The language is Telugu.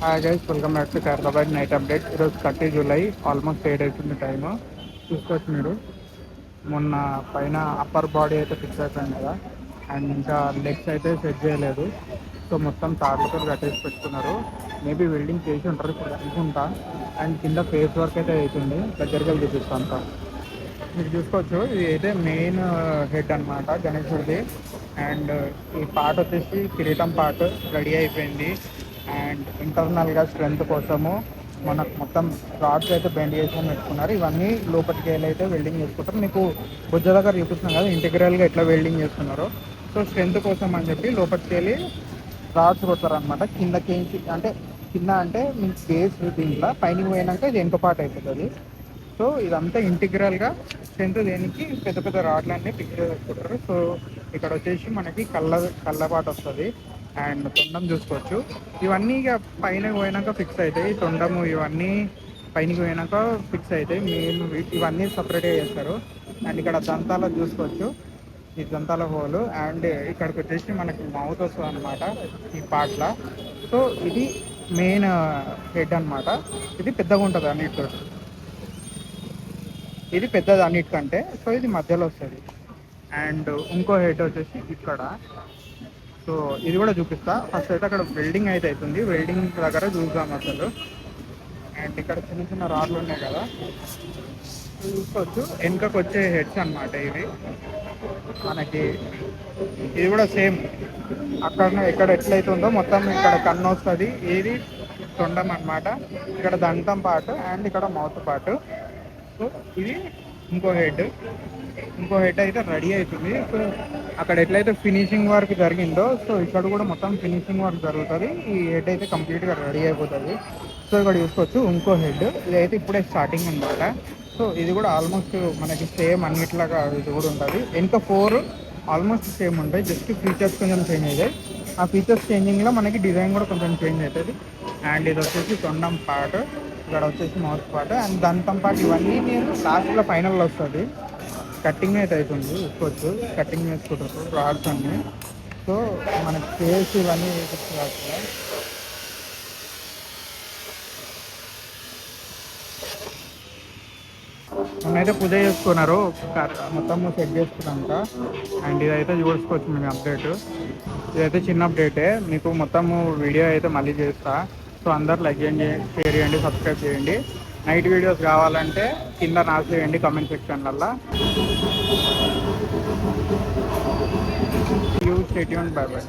Hi guys, welcome back to Khairatabad night update. ఈరోజు 30 జూలై, ఆల్మోస్ట్ 8 అవుతుంది టైము. చూసుకోవచ్చు మీరు. మొన్న పైన అప్పర్ బాడీ అయితే ఫిక్స్ అయిపోయింది కదా, అండ్ ఇంకా లెగ్స్ అయితే సెట్ చేయలేదు. సో మొత్తం తార్లతో కట్టేసి పెట్టుకున్నారు. మేబీ వెల్డింగ్ చేసి ఉంటారు ఇప్పుడు అనుకుంటా. అండ్ కింద ఫేస్ వర్క్ అయితే అవుతుంది. దగ్గరికి వెళ్ళి చూపిస్తాను అంతా. మీరు చూసుకోవచ్చు, ఇది అయితే మెయిన్ హెడ్ అనమాట గణేశుడిది. అండ్ ఈ పార్ట్ వచ్చేసి కిరీటం పార్ట్ రెడీ అయిపోయింది. అండ్ ఇంటర్నల్గా స్ట్రెంత్ కోసము మనకు మొత్తం రాడ్స్ అయితే బెండ్ చేసుకొని పెట్టుకున్నారు. ఇవన్నీ లోపలికి వెళ్ళి అయితే వెల్డింగ్ చేసుకుంటారు. మీకు బుజ్జ దగ్గర చూపిస్తున్నాం కదా ఇంటిగ్రల్గా ఎట్లా వెల్డింగ్ చేస్తున్నారో. సో స్ట్రెంత్ కోసం అని చెప్పి లోపలికి వెళ్ళి రాడ్స్ కొడతారనమాట. కిందకి అంటే కింద అంటే మీన్స్ బేస్ దీంట్లో పైన పోయినాక ఇది వెనుక పార్ట్ అయిపోతుంది. సో ఇదంతా ఇంటిగ్రల్గా స్ట్రెంత్ దేనికి పెద్ద పెద్ద రాడ్లన్నీ ఫిక్స్ చేసుకుంటారు. సో ఇక్కడ వచ్చేసి మనకి కళ్ళపాటు వస్తుంది. అండ్ తొండం చూసుకోవచ్చు. ఇవన్నీ ఇక పైన పోయినాక ఫిక్స్ అవుతాయి. తొండము ఇవన్నీ పైనకి పోయినాక ఫిక్స్ అవుతాయి. మెయిన్ ఇవన్నీ సపరేట్గా చేస్తారు. అండ్ ఇక్కడ దంతాలు చూసుకోవచ్చు, ఈ దంతాల హోల్. అండ్ ఇక్కడికి వచ్చేసి మనకి మౌత్ వస్తుంది అనమాట ఈ పార్ట్ల. సో ఇది మెయిన్ హెడ్ అనమాట. ఇది పెద్దగా ఉంటుంది అన్నిటితో, ఇది పెద్దది అన్నిటికంటే. సో ఇది మధ్యలో వస్తుంది. అండ్ ఇంకో హెడ్ వచ్చేసి ఇక్కడ. సో ఇది కూడా చూపిస్తా. ఫస్ట్ అయితే అక్కడ వెల్డింగ్ అయితే అవుతుంది. వెల్డింగ్ దగ్గర చూద్దాం అసలు. అండ్ ఇక్కడ చిన్న చిన్న రాడ్లు ఉన్నాయి కదా, చూసుకోవచ్చు. వెనుకకు వచ్చే హెడ్స్ అనమాట ఇవి మనకి. ఇది కూడా సేమ్ అక్కడ ఎక్కడ ఎట్లయితే ఉందో మొత్తం ఇక్కడ కన్ను వస్తుంది. ఇది తొండం అనమాట. ఇక్కడ దంతం పార్ట్ అండ్ ఇక్కడ మౌత్ పార్ట్. సో ఇది ఇంకో హెడ్ అయితే రెడీ అవుతుంది. సో అక్కడ ఎట్లయితే ఫినిషింగ్ వర్క్ జరిగిందో, సో ఇక్కడ కూడా మొత్తం ఫినిషింగ్ వర్క్ జరుగుతుంది. ఈ హెడ్ అయితే కంప్లీట్గా రెడీ అయిపోతుంది. సో ఇక్కడ చూసుకోవచ్చు ఇంకో హెడ్. ఇదైతే ఇప్పుడే స్టార్టింగ్ అనమాట. సో ఇది కూడా ఆల్మోస్ట్ మనకి సేమ్ అన్నిట్లాగా ఇది కూడా ఉంటుంది. ఇంకా 4 ఆల్మోస్ట్ సేమ్ ఉంటాయి. జస్ట్ ఫీచర్స్ కొంచెం చేంజ్ అవుతాయి. ఆ ఫీచర్స్ చేంజింగ్లో మనకి డిజైన్ కూడా కొంచెం చేంజ్ అవుతుంది. అండ్ ఇది వచ్చేసి తొండం పార్ట్, ఇక్కడ వచ్చేసి మౌత్ పార్ట్ అండ్ దంతం పార్ట్. ఇవన్నీ నేను లాస్ట్లో ఫైనల్లో వస్తుంది. కటింగ్ అయితే అవుతుంది. చూసుకోవచ్చు, కటింగ్ వేసుకుంటారు రాడ్స్ అన్నీ. సో మనకి ఫేస్ ఇవన్నీ వేసుకుంటారు. నేనైతే పూజ చేసుకున్నారు, మొత్తం సెట్ చేసుకున్నాక. అండ్ ఇదైతే చూసుకోవచ్చు మీకు అప్డేట్. ఇదైతే చిన్న అప్డేటే. మీకు మొత్తము వీడియో అయితే మళ్ళీ చేస్తా. సో అందరు లైక్ చేయండి, షేర్ చేయండి, సబ్స్క్రైబ్ చేయండి. నైట్ వీడియోస్ కావాలంటే కింద నాకు చేయండి కామెంట్ సెక్షన్లల్లో. You stay tuned, bye by.